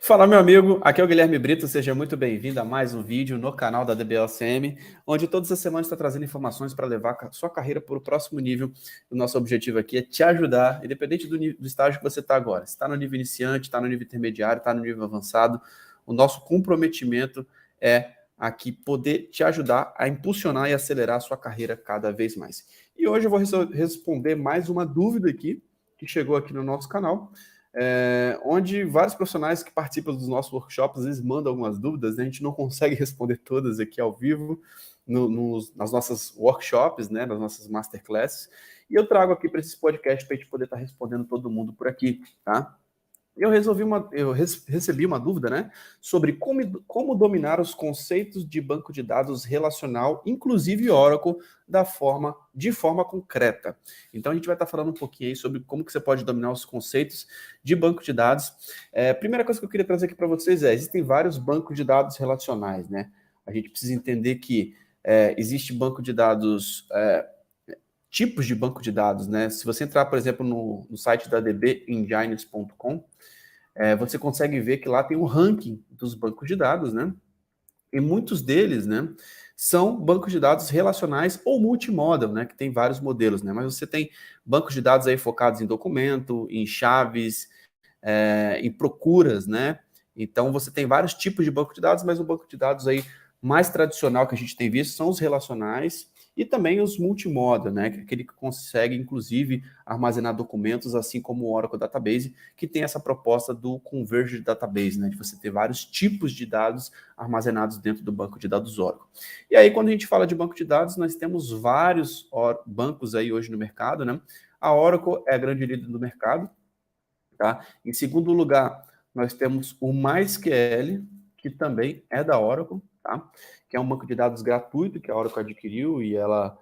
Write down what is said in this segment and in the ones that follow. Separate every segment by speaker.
Speaker 1: Fala, meu amigo, aqui é o Guilherme Brito, seja muito bem-vindo a mais um vídeo no canal da DBLCM, onde todas as semanas está trazendo informações para levar a sua carreira para o próximo nível. O nosso objetivo aqui é te ajudar, independente do estágio que você está agora. Se está no nível iniciante, está no nível intermediário, está no nível avançado, o nosso comprometimento é aqui poder te ajudar a impulsionar e acelerar a sua carreira cada vez mais. E hoje eu vou responder mais uma dúvida aqui, que chegou aqui no nosso canal, onde vários profissionais que participam dos nossos workshops, às vezes mandam algumas dúvidas, né? A gente não consegue responder todas aqui ao vivo, nas nossas workshops, né? Nas nossas masterclasses, e eu trago aqui para esse podcast para a gente poder estar respondendo todo mundo por aqui, tá? Recebi uma dúvida, né, sobre como dominar os conceitos de banco de dados relacional, inclusive Oracle, de forma concreta. Então, a gente vai estar falando um pouquinho aí sobre como que você pode dominar os conceitos de banco de dados. Primeira coisa que eu queria trazer aqui para vocês existem vários bancos de dados relacionais, né? A gente precisa entender que existe banco de dados... tipos de banco de dados, né? Se você entrar, por exemplo, no site da dbengines.com, você consegue ver que lá tem um ranking dos bancos de dados, né? E muitos deles, né, são bancos de dados relacionais ou multimodal, né, que tem vários modelos, né? Mas você tem bancos de dados aí focados em documento, em chaves, em procuras, né? Então você tem vários tipos de banco de dados, mas o banco de dados aí mais tradicional que a gente tem visto são os relacionais e também os multimodal, né? Que é aquele que consegue, inclusive, armazenar documentos, assim como o Oracle Database, que tem essa proposta do Converged Database, né? De você ter vários tipos de dados armazenados dentro do banco de dados Oracle. E aí, quando a gente fala de banco de dados, nós temos vários bancos aí hoje no mercado, né? A Oracle é a grande líder do mercado, tá? Em segundo lugar, nós temos o MySQL, que também é da Oracle, tá? Que é um banco de dados gratuito que a Oracle adquiriu e ela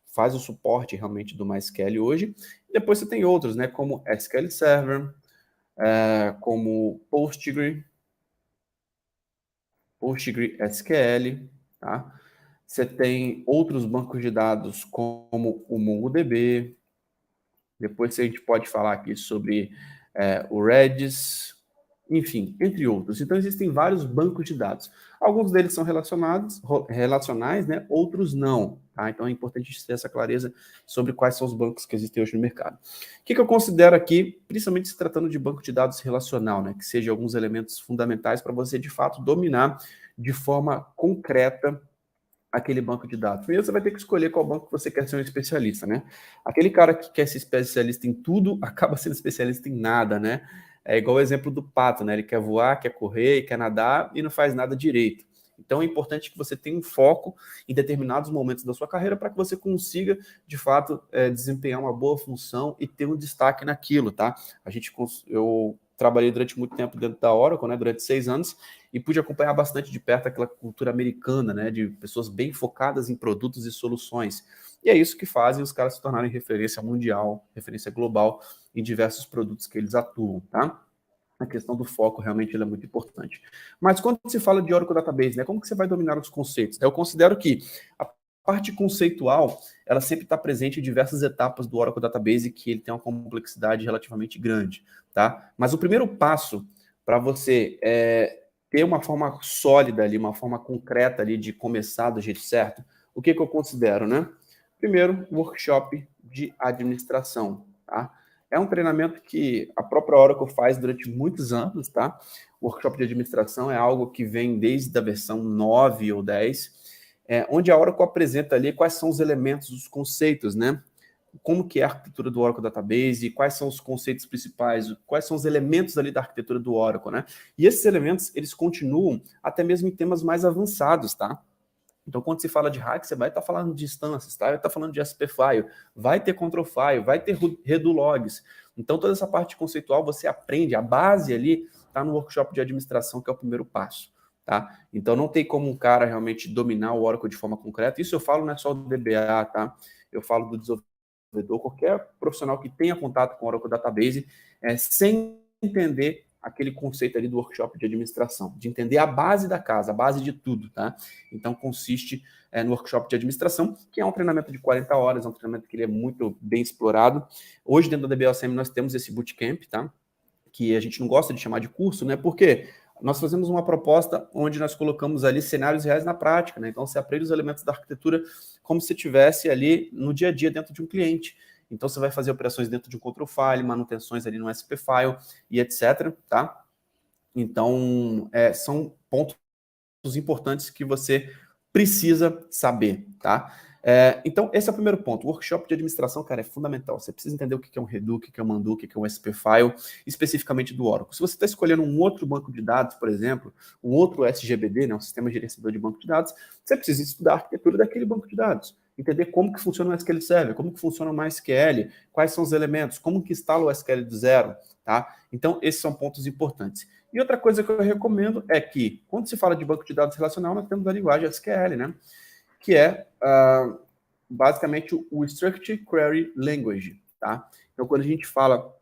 Speaker 1: faz o suporte realmente do MySQL hoje. E depois você tem outros, né? Como SQL Server, como PostgreSQL, tá? Você tem outros bancos de dados como o MongoDB. Depois a gente pode falar aqui sobre o Redis, enfim, entre outros. Então, existem vários bancos de dados. Alguns deles são relacionais, né? Outros não. Tá? Então, é importante ter essa clareza sobre quais são os bancos que existem hoje no mercado. O que eu considero aqui, principalmente se tratando de banco de dados relacional, né? Que sejam alguns elementos fundamentais para você, de fato, dominar de forma concreta aquele banco de dados. Primeiro você vai ter que escolher qual banco você quer ser um especialista, né? Aquele cara que quer ser especialista em tudo, acaba sendo especialista em nada, né? É igual o exemplo do pato, né? Ele quer voar, quer correr, quer nadar e não faz nada direito. Então é importante que você tenha um foco em determinados momentos da sua carreira para que você consiga, de fato, desempenhar uma boa função e ter um destaque naquilo, tá? Eu trabalhei durante muito tempo dentro da Oracle, né? Durante 6 anos, e pude acompanhar bastante de perto aquela cultura americana, né, de pessoas bem focadas em produtos e soluções. E é isso que fazem os caras se tornarem referência mundial, referência global em diversos produtos que eles atuam, tá? A questão do foco realmente é muito importante. Mas quando se fala de Oracle Database, né, como que você vai dominar os conceitos? Eu considero que a parte conceitual, ela sempre está presente em diversas etapas do Oracle Database, que ele tem uma complexidade relativamente grande, tá? Mas o primeiro passo para você ter uma forma sólida ali, uma forma concreta ali de começar do jeito certo, o que eu considero, né? Primeiro, workshop de administração, tá? É um treinamento que a própria Oracle faz durante muitos anos, tá? O workshop de administração é algo que vem desde a versão 9 ou 10, onde a Oracle apresenta ali quais são os elementos, os conceitos, né? Como que é a arquitetura do Oracle Database, quais são os conceitos principais, quais são os elementos ali da arquitetura do Oracle, né? E esses elementos, eles continuam até mesmo em temas mais avançados, tá? Então, quando se fala de hack, você vai estar falando de instâncias, tá? Vai estar falando de SP file, vai ter control file, vai ter redo logs. Então, toda essa parte conceitual você aprende, a base ali está no workshop de administração, que é o primeiro passo, tá? Então, não tem como um cara realmente dominar o Oracle de forma concreta. Isso eu falo não é só do DBA, tá? Eu falo do desenvolvedor, qualquer profissional que tenha contato com o Oracle Database, sem entender aquele conceito ali do workshop de administração, de entender a base da casa, a base de tudo, tá? Então, consiste no workshop de administração, que é um treinamento de 40 horas, é um treinamento que ele é muito bem explorado. Hoje, dentro da DBLCM, nós temos esse bootcamp, tá? que a gente não gosta de chamar de curso, né? Porque nós fazemos uma proposta onde nós colocamos ali cenários reais na prática, né? Então, você aprende os elementos da arquitetura como se estivesse ali no dia a dia dentro de um cliente. Então, você vai fazer operações dentro de um control file, manutenções ali no SP file e etc, tá? Então, são pontos importantes que você precisa saber, tá? Então, esse é o primeiro ponto. O workshop de administração, cara, é fundamental. Você precisa entender o que é um Redu, o que é um Mandu, o que é um SP File, especificamente do Oracle. Se você está escolhendo um outro banco de dados, por exemplo, um outro SGBD, né, um sistema gerenciador de banco de dados, você precisa estudar a arquitetura daquele banco de dados. Entender como que funciona o SQL Server, como que funciona o MySQL, quais são os elementos, como que instala o SQL do zero, tá? Então, esses são pontos importantes. E outra coisa que eu recomendo é que, quando se fala de banco de dados relacional, nós temos a linguagem SQL, né? Que é basicamente o Structured Query Language, tá? Então, quando a gente fala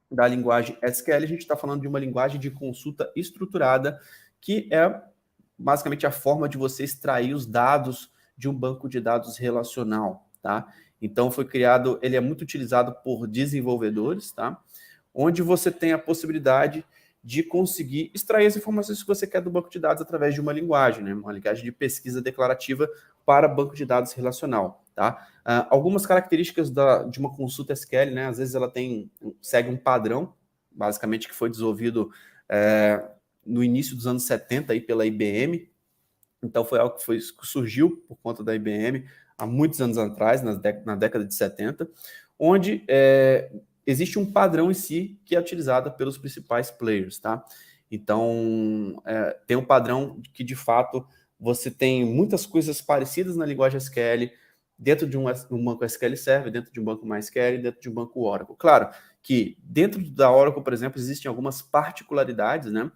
Speaker 1: da linguagem SQL, a gente está falando de uma linguagem de consulta estruturada, que é basicamente a forma de você extrair os dados de um banco de dados relacional, tá? Então, foi criado, ele é muito utilizado por desenvolvedores, tá? Onde você tem a possibilidade de conseguir extrair as informações que você quer do banco de dados através de uma linguagem, né? Uma linguagem de pesquisa declarativa para banco de dados relacional, tá? Algumas características de uma consulta SQL, né? Às vezes ela segue um padrão, basicamente, que foi desenvolvido no início dos anos 70 aí pela IBM. Então foi algo que surgiu por conta da IBM há muitos anos atrás, na década de 70, onde existe um padrão em si que é utilizado pelos principais players, tá? Então, tem um padrão que, de fato, você tem muitas coisas parecidas na linguagem SQL dentro de um banco SQL Server, dentro de um banco MySQL, dentro de um banco Oracle. Claro que dentro da Oracle, por exemplo, existem algumas particularidades, né,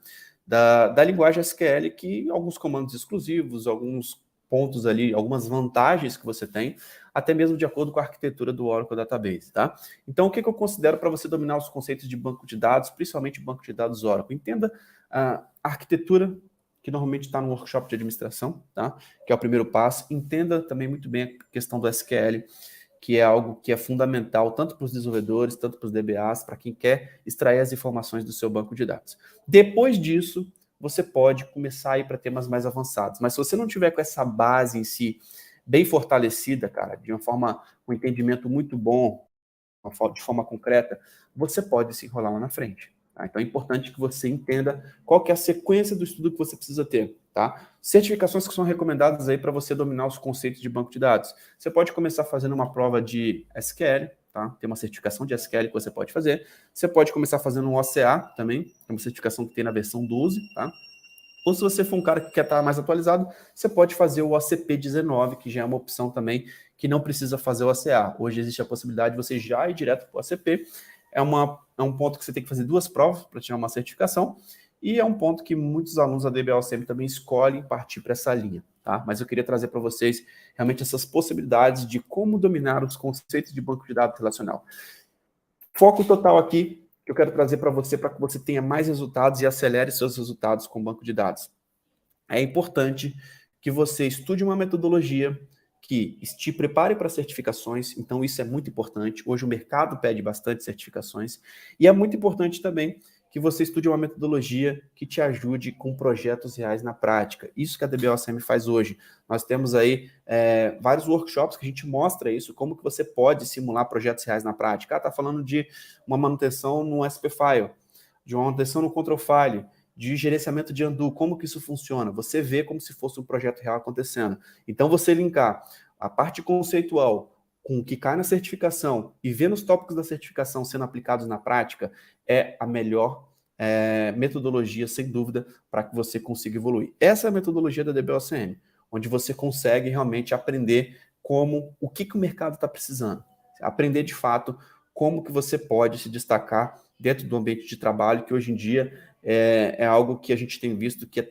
Speaker 1: da linguagem SQL, que alguns comandos exclusivos, alguns pontos ali, algumas vantagens que você tem, até mesmo de acordo com a arquitetura do Oracle Database, tá? Então, o que eu considero para você dominar os conceitos de banco de dados, principalmente banco de dados Oracle? Entenda a arquitetura, que normalmente está no workshop de administração, tá? Que é o primeiro passo. Entenda também muito bem a questão do SQL, que é algo que é fundamental tanto para os desenvolvedores, tanto para os DBAs, para quem quer extrair as informações do seu banco de dados. Depois disso, você pode começar a ir para temas mais avançados. Mas se você não tiver com essa base em si bem fortalecida, cara, de uma forma, um entendimento muito bom, de forma concreta, você pode se enrolar lá na frente. Tá? Então é importante que você entenda qual que é a sequência do estudo que você precisa ter. Tá? Certificações que são recomendadas aí para você dominar os conceitos de banco de dados. Você pode começar fazendo uma prova de SQL, tá? Tem uma certificação de SQL que você pode fazer. Você pode começar fazendo um OCA também, é uma certificação que tem na versão 12, tá? Ou se você for um cara que quer estar mais atualizado, você pode fazer o OCP 19, que já é uma opção também, que não precisa fazer o OCA. Hoje existe a possibilidade de você já ir direto para o OCP. É um ponto que você tem que fazer 2 provas para tirar uma certificação, e é um ponto que muitos alunos da DBOCM também escolhem partir para essa linha, tá? Mas eu queria trazer para vocês realmente essas possibilidades de como dominar os conceitos de banco de dados relacional. Foco total aqui que eu quero trazer para que você tenha mais resultados e acelere seus resultados com banco de dados. É importante que você estude uma metodologia que te prepare para certificações, então isso é muito importante. Hoje o mercado pede bastante certificações, e é muito importante também que você estude uma metodologia que te ajude com projetos reais na prática. Isso que a DBOCM faz hoje. Nós temos aí vários workshops que a gente mostra isso, como que você pode simular projetos reais na prática. Está falando de uma manutenção no SP File, de uma manutenção no Control File, de gerenciamento de undo, como que isso funciona? Você vê como se fosse um projeto real acontecendo. Então, você linkar a parte conceitual com o que cai na certificação e ver nos tópicos da certificação sendo aplicados na prática é a melhor metodologia, sem dúvida, para que você consiga evoluir. Essa é a metodologia da DBOCM, onde você consegue realmente aprender o que o mercado está precisando. Aprender, de fato, como que você pode se destacar dentro do ambiente de trabalho, que hoje em dia é algo que a gente tem visto que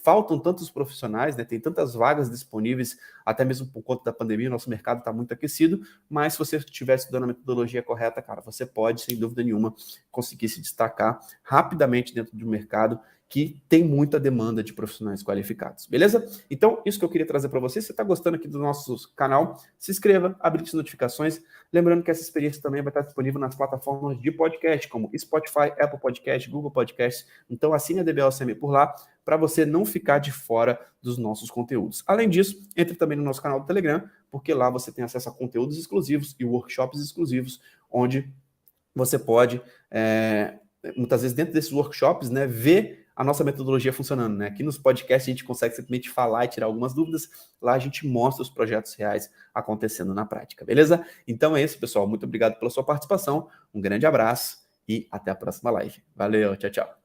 Speaker 1: faltam tantos profissionais, né? Tem tantas vagas disponíveis, até mesmo por conta da pandemia, o nosso mercado está muito aquecido, mas se você estiver estudando a metodologia correta, cara, você pode, sem dúvida nenhuma, conseguir se destacar rapidamente dentro de um mercado que tem muita demanda de profissionais qualificados, beleza? Então, isso que eu queria trazer para você. Se você está gostando aqui do nosso canal, se inscreva, habilite as notificações. Lembrando que essa experiência também vai estar disponível nas plataformas de podcast, como Spotify, Apple Podcast, Google Podcast. Então, assine a DBOCM por lá, para você não ficar de fora dos nossos conteúdos. Além disso, entre também no nosso canal do Telegram, porque lá você tem acesso a conteúdos exclusivos e workshops exclusivos, onde você pode, muitas vezes dentro desses workshops, né, ver a nossa metodologia funcionando, né? Aqui nos podcasts a gente consegue simplesmente falar e tirar algumas dúvidas, lá a gente mostra os projetos reais acontecendo na prática, beleza? Então é isso, pessoal. Muito obrigado pela sua participação, um grande abraço e até a próxima live. Valeu, tchau, tchau.